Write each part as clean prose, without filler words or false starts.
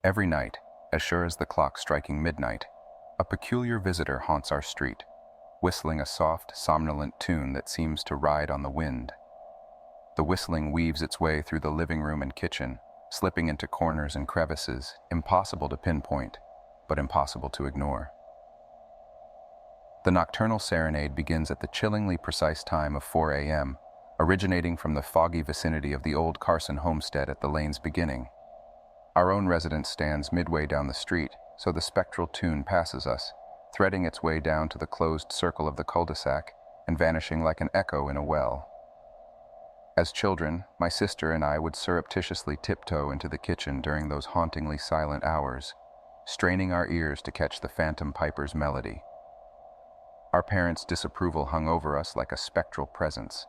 Every night, as sure as the clock striking midnight, a peculiar visitor haunts our street, whistling a soft, somnolent tune that seems to ride on the wind. The whistling weaves its way through the living room and kitchen, slipping into corners and crevices, impossible to pinpoint, but impossible to ignore. The nocturnal serenade begins at the chillingly precise time of 4 a.m., originating from the foggy vicinity of the old Carson homestead at the lane's beginning. Our own residence stands midway down the street, so the spectral tune passes us, threading its way down to the closed circle of the cul-de-sac and vanishing like an echo in a well. As children, my sister and I would surreptitiously tiptoe into the kitchen during those hauntingly silent hours, straining our ears to catch the phantom piper's melody. Our parents' disapproval hung over us like a spectral presence,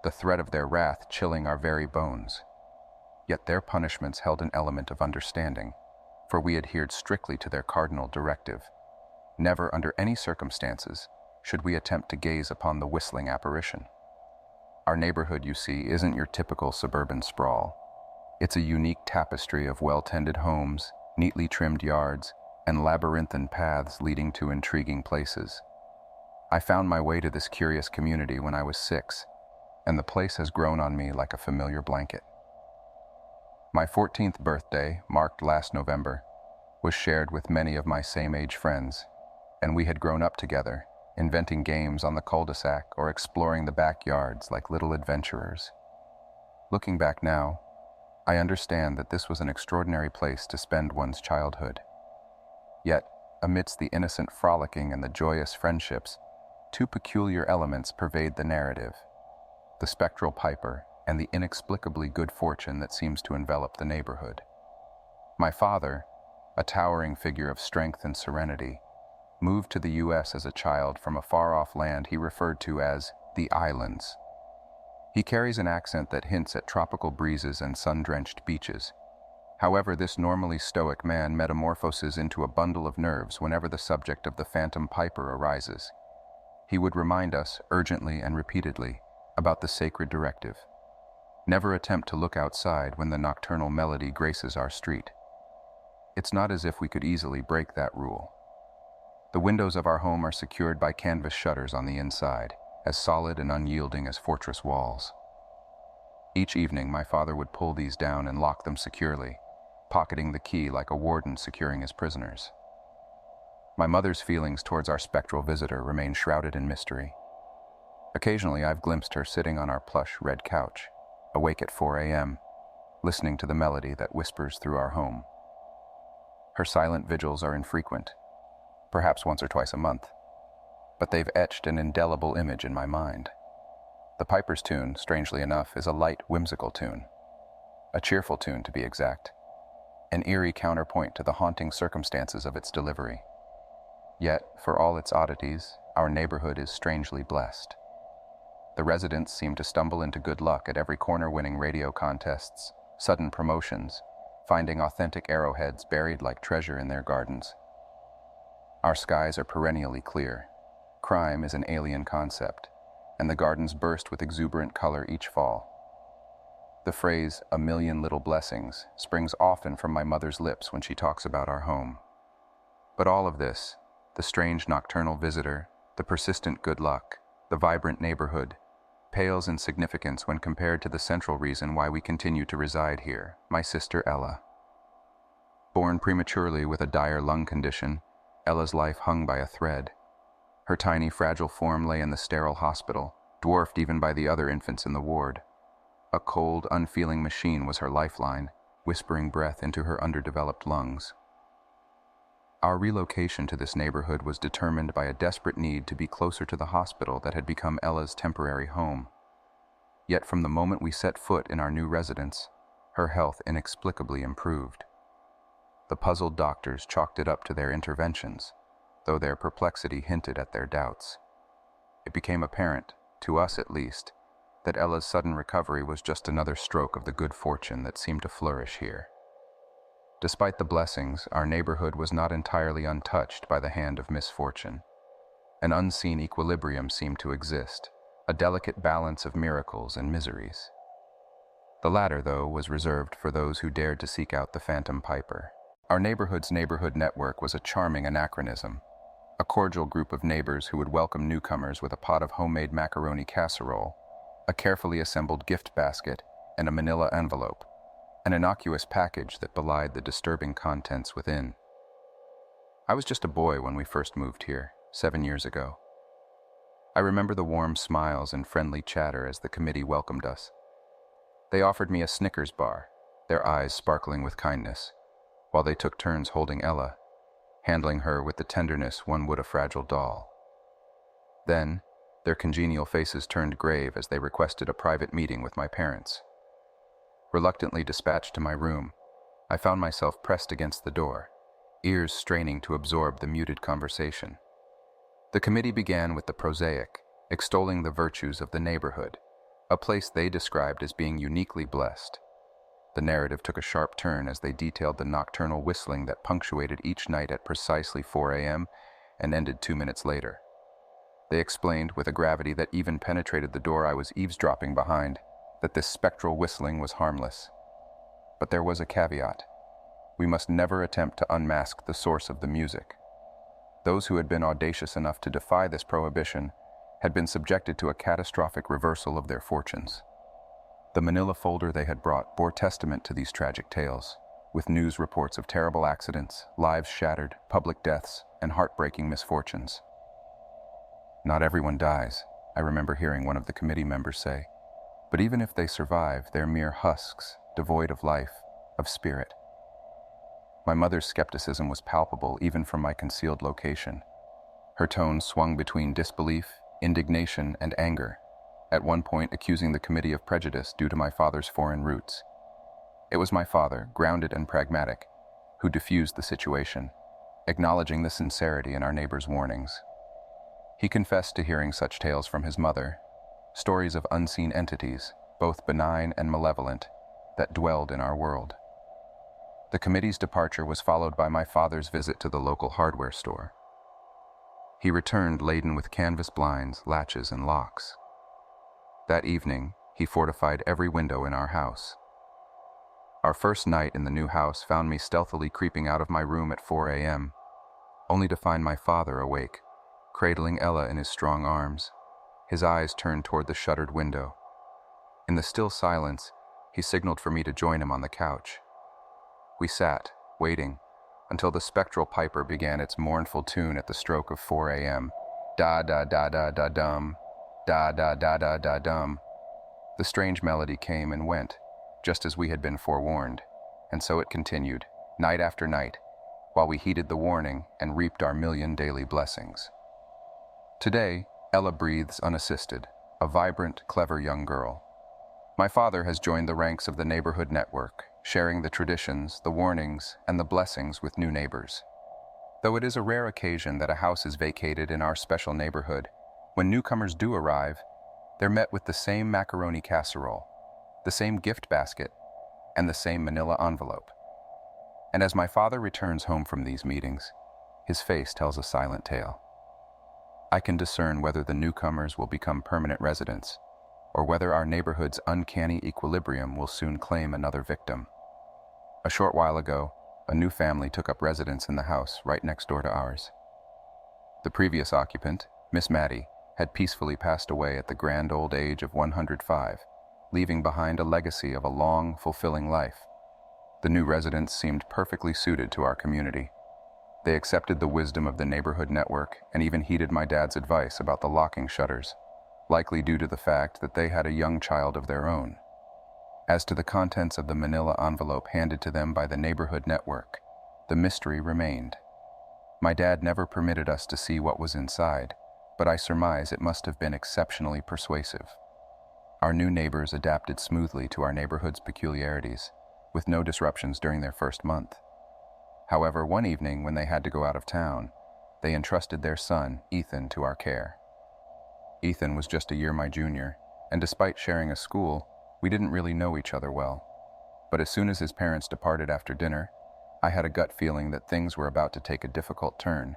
the threat of their wrath chilling our very bones. Yet their punishments held an element of understanding, for we adhered strictly to their cardinal directive. Never, under any circumstances, should we attempt to gaze upon the whistling apparition. Our neighborhood, you see, isn't your typical suburban sprawl. It's a unique tapestry of well-tended homes, neatly trimmed yards, and labyrinthine paths leading to intriguing places. I found my way to this curious community when I was 6, and the place has grown on me like a familiar blanket. My 14th birthday, marked last November, was shared with many of my same-age friends, and we had grown up together, inventing games on the cul-de-sac or exploring the backyards like little adventurers. Looking back now, I understand that this was an extraordinary place to spend one's childhood. Yet, amidst the innocent frolicking and the joyous friendships, two peculiar elements pervade the narrative: the spectral piper and the inexplicably good fortune that seems to envelop the neighborhood. My father, a towering figure of strength and serenity, moved to the U.S. as a child from a far-off land he referred to as the islands. He carries an accent that hints at tropical breezes and sun-drenched beaches. However, this normally stoic man metamorphoses into a bundle of nerves whenever the subject of the phantom piper arises. He would remind us, urgently and repeatedly, about the sacred directive: never attempt to look outside when the nocturnal melody graces our street. It's not as if we could easily break that rule. The windows of our home are secured by canvas shutters on the inside, as solid and unyielding as fortress walls. Each evening, my father would pull these down and lock them securely, pocketing the key like a warden securing his prisoners. My mother's feelings towards our spectral visitor remain shrouded in mystery. Occasionally, I've glimpsed her sitting on our plush red couch, awake at 4 a.m., listening to the melody that whispers through our home. Her silent vigils are infrequent, perhaps once or twice a month, but they've etched an indelible image in my mind. The piper's tune, strangely enough, is a light, whimsical tune. A cheerful tune, to be exact. An eerie counterpoint to the haunting circumstances of its delivery. Yet, for all its oddities, our neighborhood is strangely blessed. The residents seem to stumble into good luck at every corner-winning radio contests, sudden promotions, finding authentic arrowheads buried like treasure in their gardens. Our skies are perennially clear. Crime is an alien concept, and the gardens burst with exuberant color each fall. The phrase, "a million little blessings," springs often from my mother's lips when she talks about our home. But all of this, the strange nocturnal visitor, the persistent good luck, the vibrant neighborhood, pales in significance when compared to the central reason why we continue to reside here, my sister Ella. Born prematurely with a dire lung condition, Ella's life hung by a thread. Her tiny, fragile form lay in the sterile hospital, dwarfed even by the other infants in the ward. A cold, unfeeling machine was her lifeline, whispering breath into her underdeveloped lungs. Our relocation to this neighborhood was determined by a desperate need to be closer to the hospital that had become Ella's temporary home. Yet from the moment we set foot in our new residence, her health inexplicably improved. The puzzled doctors chalked it up to their interventions, though their perplexity hinted at their doubts. It became apparent, to us at least, that Ella's sudden recovery was just another stroke of the good fortune that seemed to flourish here. Despite the blessings, our neighborhood was not entirely untouched by the hand of misfortune. An unseen equilibrium seemed to exist, a delicate balance of miracles and miseries. The latter, though, was reserved for those who dared to seek out the phantom piper. Our neighborhood's neighborhood network was a charming anachronism, a cordial group of neighbors who would welcome newcomers with a pot of homemade macaroni casserole, a carefully assembled gift basket, and a manila envelope, an innocuous package that belied the disturbing contents within. I was just a boy when we first moved here, 7 years ago. I remember the warm smiles and friendly chatter as the committee welcomed us. They offered me a Snickers bar, their eyes sparkling with kindness, while they took turns holding Ella, handling her with the tenderness one would a fragile doll. Then, their congenial faces turned grave as they requested a private meeting with my parents. Reluctantly dispatched to my room, I found myself pressed against the door, ears straining to absorb the muted conversation. The committee began with the prosaic, extolling the virtues of the neighborhood, a place they described as being uniquely blessed. The narrative took a sharp turn as they detailed the nocturnal whistling that punctuated each night at precisely 4 a.m. and ended 2 minutes later. They explained, with a gravity that even penetrated the door I was eavesdropping behind, that this spectral whistling was harmless. But there was a caveat. We must never attempt to unmask the source of the music. Those who had been audacious enough to defy this prohibition had been subjected to a catastrophic reversal of their fortunes. The manila folder they had brought bore testament to these tragic tales, with news reports of terrible accidents, lives shattered, public deaths, and heartbreaking misfortunes. "Not everyone dies," I remember hearing one of the committee members say, "but even if they survive, they're mere husks, devoid of life, of spirit." My mother's skepticism was palpable even from my concealed location. Her tone swung between disbelief, indignation, and anger, at one point accusing the committee of prejudice due to my father's foreign roots. It was my father, grounded and pragmatic, who diffused the situation, acknowledging the sincerity in our neighbor's warnings. He confessed to hearing such tales from his mother, stories of unseen entities, both benign and malevolent, that dwelled in our world. The committee's departure was followed by my father's visit to the local hardware store. He returned laden with canvas blinds, latches, and locks. That evening, he fortified every window in our house. Our first night in the new house found me stealthily creeping out of my room at 4 a.m., only to find my father awake, cradling Ella in his strong arms, his eyes turned toward the shuttered window. In the still silence, he signaled for me to join him on the couch. We sat, waiting, until the spectral piper began its mournful tune at the stroke of 4 a.m. Da-da-da-da-da-dum, da-da-da-da-da-dum. The strange melody came and went, just as we had been forewarned, and so it continued, night after night, while we heeded the warning and reaped our million daily blessings. Today, Ella breathes unassisted, a vibrant, clever young girl. My father has joined the ranks of the neighborhood network, sharing the traditions, the warnings, and the blessings with new neighbors. Though it is a rare occasion that a house is vacated in our special neighborhood, when newcomers do arrive, they're met with the same macaroni casserole, the same gift basket, and the same manila envelope. And as my father returns home from these meetings, his face tells a silent tale. I can discern whether the newcomers will become permanent residents, or whether our neighborhood's uncanny equilibrium will soon claim another victim. A short while ago, a new family took up residence in the house right next door to ours. The previous occupant, Miss Maddie, had peacefully passed away at the grand old age of 105, leaving behind a legacy of a long, fulfilling life. The new residents seemed perfectly suited to our community. They accepted the wisdom of the neighborhood network and even heeded my dad's advice about the locking shutters, likely due to the fact that they had a young child of their own. As to the contents of the manila envelope handed to them by the neighborhood network, the mystery remained. My dad never permitted us to see what was inside, but I surmise it must have been exceptionally persuasive. Our new neighbors adapted smoothly to our neighborhood's peculiarities, with no disruptions during their first month. However, one evening when they had to go out of town, they entrusted their son, Ethan, to our care. Ethan was just a year my junior, and despite sharing a school, we didn't really know each other well. But as soon as his parents departed after dinner, I had a gut feeling that things were about to take a difficult turn.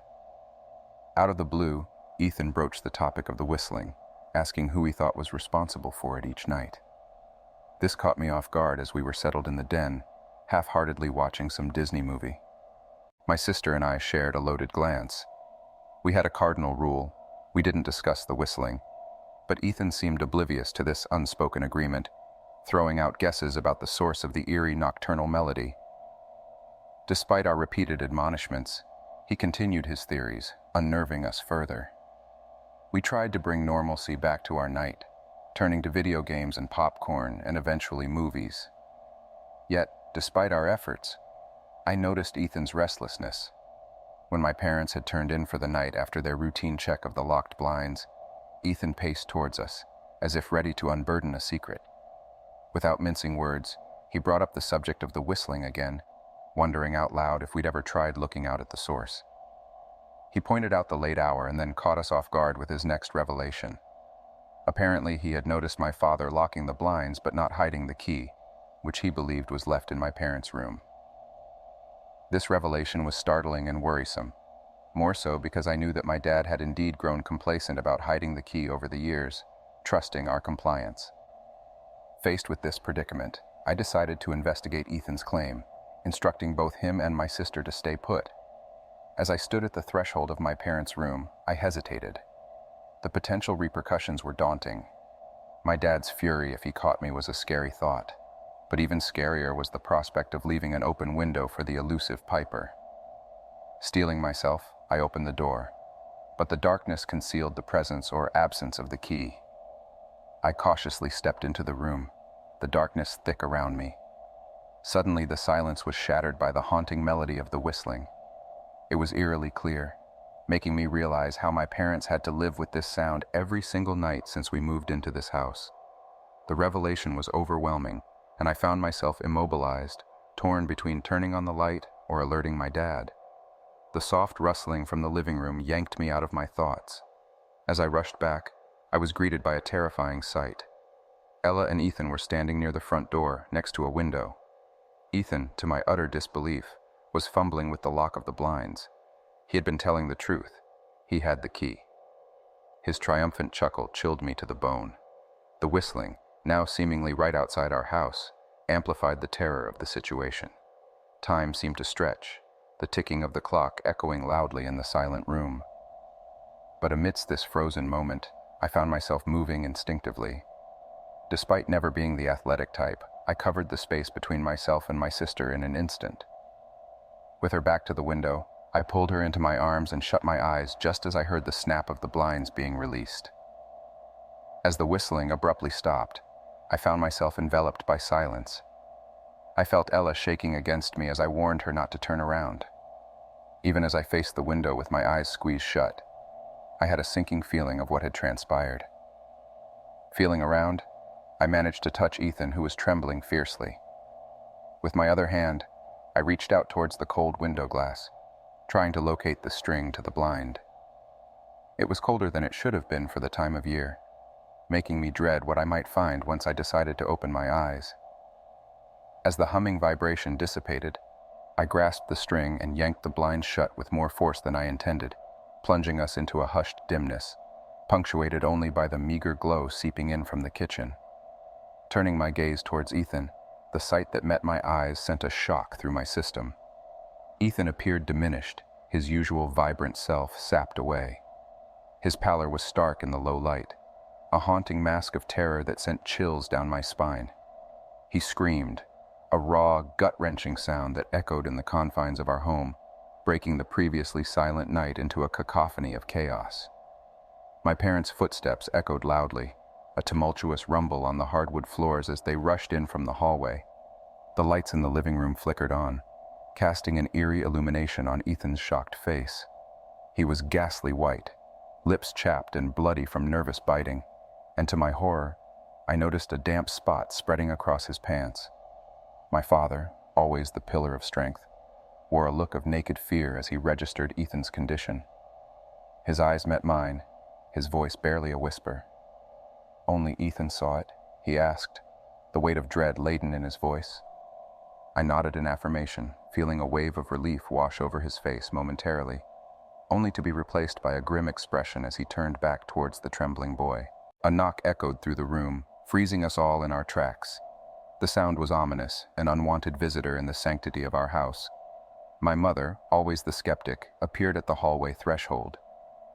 Out of the blue, Ethan broached the topic of the whistling, asking who he thought was responsible for it each night. This caught me off guard as we were settled in the den, half-heartedly watching some Disney movie. My sister and I shared a loaded glance. We had a cardinal rule: we didn't discuss the whistling, but Ethan seemed oblivious to this unspoken agreement, throwing out guesses about the source of the eerie nocturnal melody. Despite our repeated admonishments, he continued his theories, unnerving us further. We tried to bring normalcy back to our night, turning to video games and popcorn and eventually movies. Yet, despite our efforts, I noticed Ethan's restlessness. When my parents had turned in for the night after their routine check of the locked blinds, Ethan paced towards us, as if ready to unburden a secret. Without mincing words, he brought up the subject of the whistling again, wondering out loud if we'd ever tried looking out at the source. He pointed out the late hour and then caught us off guard with his next revelation. Apparently, he had noticed my father locking the blinds but not hiding the key, which he believed was left in my parents' room. This revelation was startling and worrisome, more so because I knew that my dad had indeed grown complacent about hiding the key over the years, trusting our compliance. Faced with this predicament, I decided to investigate Ethan's claim, instructing both him and my sister to stay put. As I stood at the threshold of my parents' room, I hesitated. The potential repercussions were daunting. My dad's fury if he caught me was a scary thought, but even scarier was the prospect of leaving an open window for the elusive Piper. Steeling myself, I opened the door, but the darkness concealed the presence or absence of the key. I cautiously stepped into the room, the darkness thick around me. Suddenly, the silence was shattered by the haunting melody of the whistling. It was eerily clear, making me realize how my parents had to live with this sound every single night since we moved into this house. The revelation was overwhelming, and I found myself immobilized, torn between turning on the light or alerting my dad. The soft rustling from the living room yanked me out of my thoughts. As I rushed back, I was greeted by a terrifying sight. Ella and Ethan were standing near the front door, next to a window. Ethan, to my utter disbelief, was fumbling with the lock of the blinds. He had been telling the truth. He had the key. His triumphant chuckle chilled me to the bone. The whistling, now seemingly right outside our house, amplified the terror of the situation. Time seemed to stretch, the ticking of the clock echoing loudly in the silent room. But amidst this frozen moment, I found myself moving instinctively. Despite never being the athletic type, I covered the space between myself and my sister in an instant. With her back to the window, I pulled her into my arms and shut my eyes just as I heard the snap of the blinds being released. As the whistling abruptly stopped, I found myself enveloped by silence. I felt Ella shaking against me as I warned her not to turn around. Even as I faced the window with my eyes squeezed shut, I had a sinking feeling of what had transpired. Feeling around, I managed to touch Ethan, who was trembling fiercely. With my other hand, I reached out towards the cold window glass, trying to locate the string to the blind. It was colder than it should have been for the time of year, making me dread what I might find once I decided to open my eyes. As the humming vibration dissipated, I grasped the string and yanked the blind shut with more force than I intended, plunging us into a hushed dimness, punctuated only by the meager glow seeping in from the kitchen. Turning my gaze towards Ethan, the sight that met my eyes sent a shock through my system. Ethan appeared diminished, his usual vibrant self sapped away. His pallor was stark in the low light, a haunting mask of terror that sent chills down my spine. He screamed, a raw, gut-wrenching sound that echoed in the confines of our home, breaking the previously silent night into a cacophony of chaos. My parents' footsteps echoed loudly, a tumultuous rumble on the hardwood floors as they rushed in from the hallway. The lights in the living room flickered on, casting an eerie illumination on Ethan's shocked face. He was ghastly white, lips chapped and bloody from nervous biting, and to my horror, I noticed a damp spot spreading across his pants. My father, always the pillar of strength, wore a look of naked fear as he registered Ethan's condition. His eyes met mine, his voice barely a whisper. "Only Ethan saw it?" he asked, the weight of dread laden in his voice. I nodded in affirmation, feeling a wave of relief wash over his face momentarily, only to be replaced by a grim expression as he turned back towards the trembling boy. A knock echoed through the room, freezing us all in our tracks. The sound was ominous, an unwanted visitor in the sanctity of our house. My mother, always the skeptic, appeared at the hallway threshold.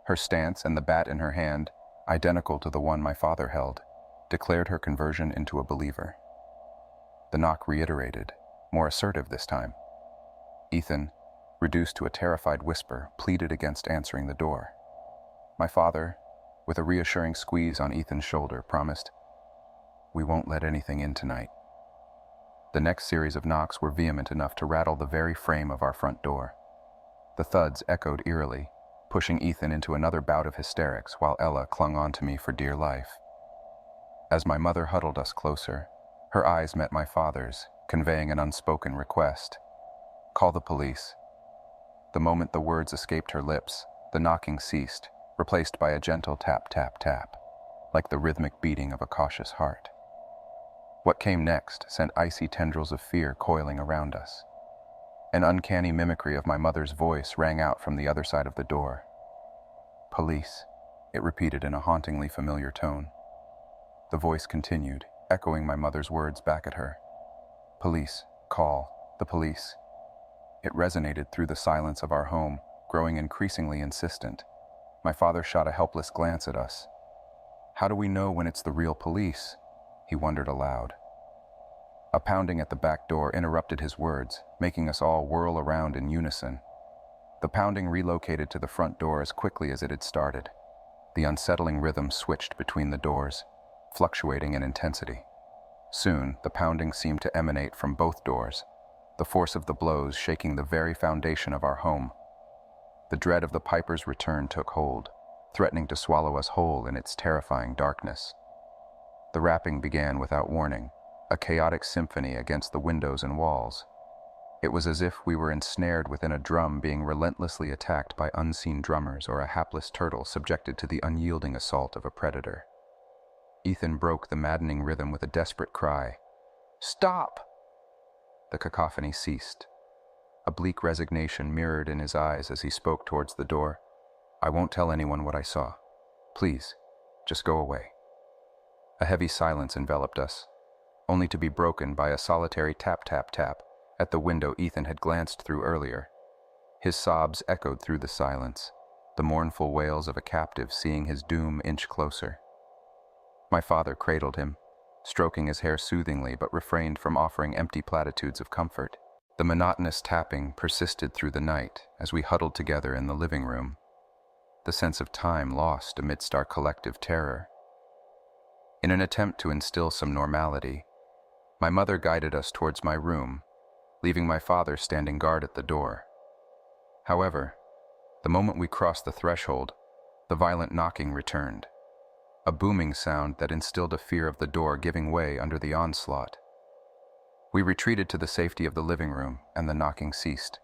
Her stance and the bat in her hand, identical to the one my father held, declared her conversion into a believer. The knock reiterated, more assertive this time. Ethan, reduced to a terrified whisper, pleaded against answering the door. My father, with a reassuring squeeze on Ethan's shoulder, promised, "We won't let anything in tonight." The next series of knocks were vehement enough to rattle the very frame of our front door. The thuds echoed eerily, pushing Ethan into another bout of hysterics while Ella clung on to me for dear life. As my mother huddled us closer, her eyes met my father's, conveying an unspoken request. "Call the police." The moment the words escaped her lips, the knocking ceased, replaced by a gentle tap, tap, tap, like the rhythmic beating of a cautious heart. What came next sent icy tendrils of fear coiling around us. An uncanny mimicry of my mother's voice rang out from the other side of the door. "Police," it repeated in a hauntingly familiar tone. The voice continued, echoing my mother's words back at her. "Police, call, the police." It resonated through the silence of our home, growing increasingly insistent. My father shot a helpless glance at us. "How do we know when it's the real police?" he wondered aloud. A pounding at the back door interrupted his words, making us all whirl around in unison. The pounding relocated to the front door as quickly as it had started. The unsettling rhythm switched between the doors, fluctuating in intensity. Soon, the pounding seemed to emanate from both doors, the force of the blows shaking the very foundation of our home. The dread of the piper's return took hold, threatening to swallow us whole in its terrifying darkness. The rapping began without warning, a chaotic symphony against the windows and walls. It was as if we were ensnared within a drum being relentlessly attacked by unseen drummers or a hapless turtle subjected to the unyielding assault of a predator. Ethan broke the maddening rhythm with a desperate cry. "Stop!" The cacophony ceased. A bleak resignation mirrored in his eyes as he spoke towards the door. "I won't tell anyone what I saw. Please, just go away." A heavy silence enveloped us, only to be broken by a solitary tap, tap, tap at the window Ethan had glanced through earlier. His sobs echoed through the silence, the mournful wails of a captive seeing his doom inch closer. My father cradled him, stroking his hair soothingly but refrained from offering empty platitudes of comfort. The monotonous tapping persisted through the night as we huddled together in the living room, the sense of time lost amidst our collective terror. In an attempt to instill some normality, my mother guided us towards my room, leaving my father standing guard at the door. However, the moment we crossed the threshold, the violent knocking returned, a booming sound that instilled a fear of the door giving way under the onslaught. We retreated to the safety of the living room, and the knocking ceased,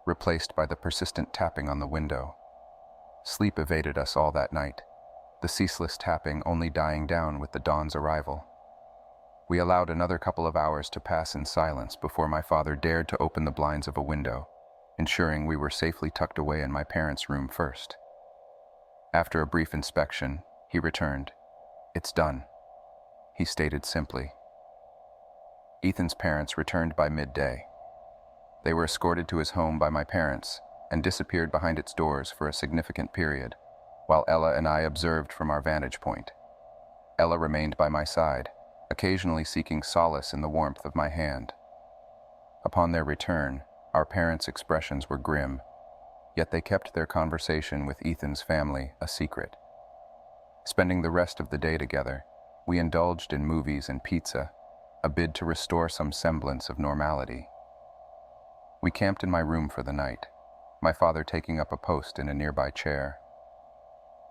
replaced by the persistent tapping on the window. Sleep evaded us all that night, the ceaseless tapping only dying down with the dawn's arrival. We allowed another couple of hours to pass in silence before my father dared to open the blinds of a window, ensuring we were safely tucked away in my parents' room first. After a brief inspection, he returned. "It's done," he stated simply. Ethan's parents returned by midday. They were escorted to his home by my parents and disappeared behind its doors for a significant period, while Ella and I observed from our vantage point. Ella remained by my side, occasionally seeking solace in the warmth of my hand. Upon their return, our parents' expressions were grim, yet they kept their conversation with Ethan's family a secret. Spending the rest of the day together, we indulged in movies and pizza, a bid to restore some semblance of normality. We camped in my room for the night, my father taking up a post in a nearby chair.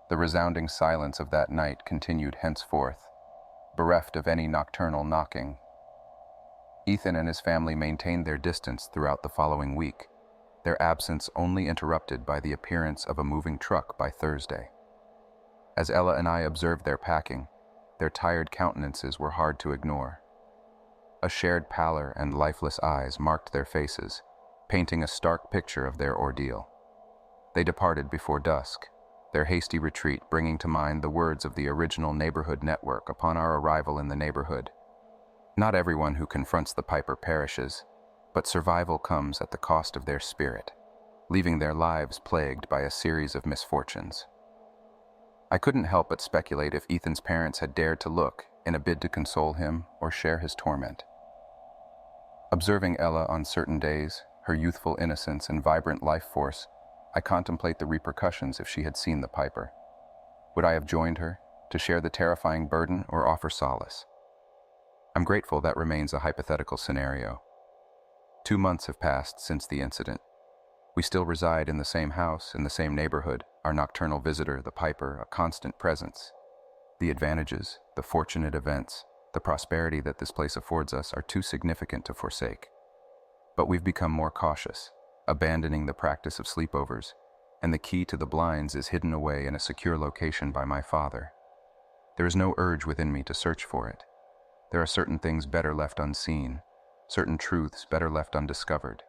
The resounding silence of that night continued henceforth, bereft of any nocturnal knocking. Ethan and his family maintained their distance throughout the following week, their absence only interrupted by the appearance of a moving truck by Thursday. As Ella and I observed their packing, their tired countenances were hard to ignore. A shared pallor and lifeless eyes marked their faces, painting a stark picture of their ordeal. They departed before dusk, their hasty retreat bringing to mind the words of the original neighborhood network upon our arrival in the neighborhood. "Not everyone who confronts the piper perishes. But survival comes at the cost of their spirit, leaving their lives plagued by a series of misfortunes. I couldn't help but speculate if Ethan's parents had dared to look in a bid to console him or share his torment. Observing Ella on certain days, her youthful innocence and vibrant life force, I contemplate the repercussions if she had seen the Piper. Would I have joined her, to share the terrifying burden or offer solace? I'm grateful that remains a hypothetical scenario. 2 months have passed since the incident. We still reside in the same house, in the same neighborhood, our nocturnal visitor, the Piper, a constant presence. The advantages, the fortunate events, the prosperity that this place affords us are too significant to forsake. But we've become more cautious, abandoning the practice of sleepovers, and the key to the blinds is hidden away in a secure location by my father. There is no urge within me to search for it. There are certain things better left unseen, certain truths better left undiscovered.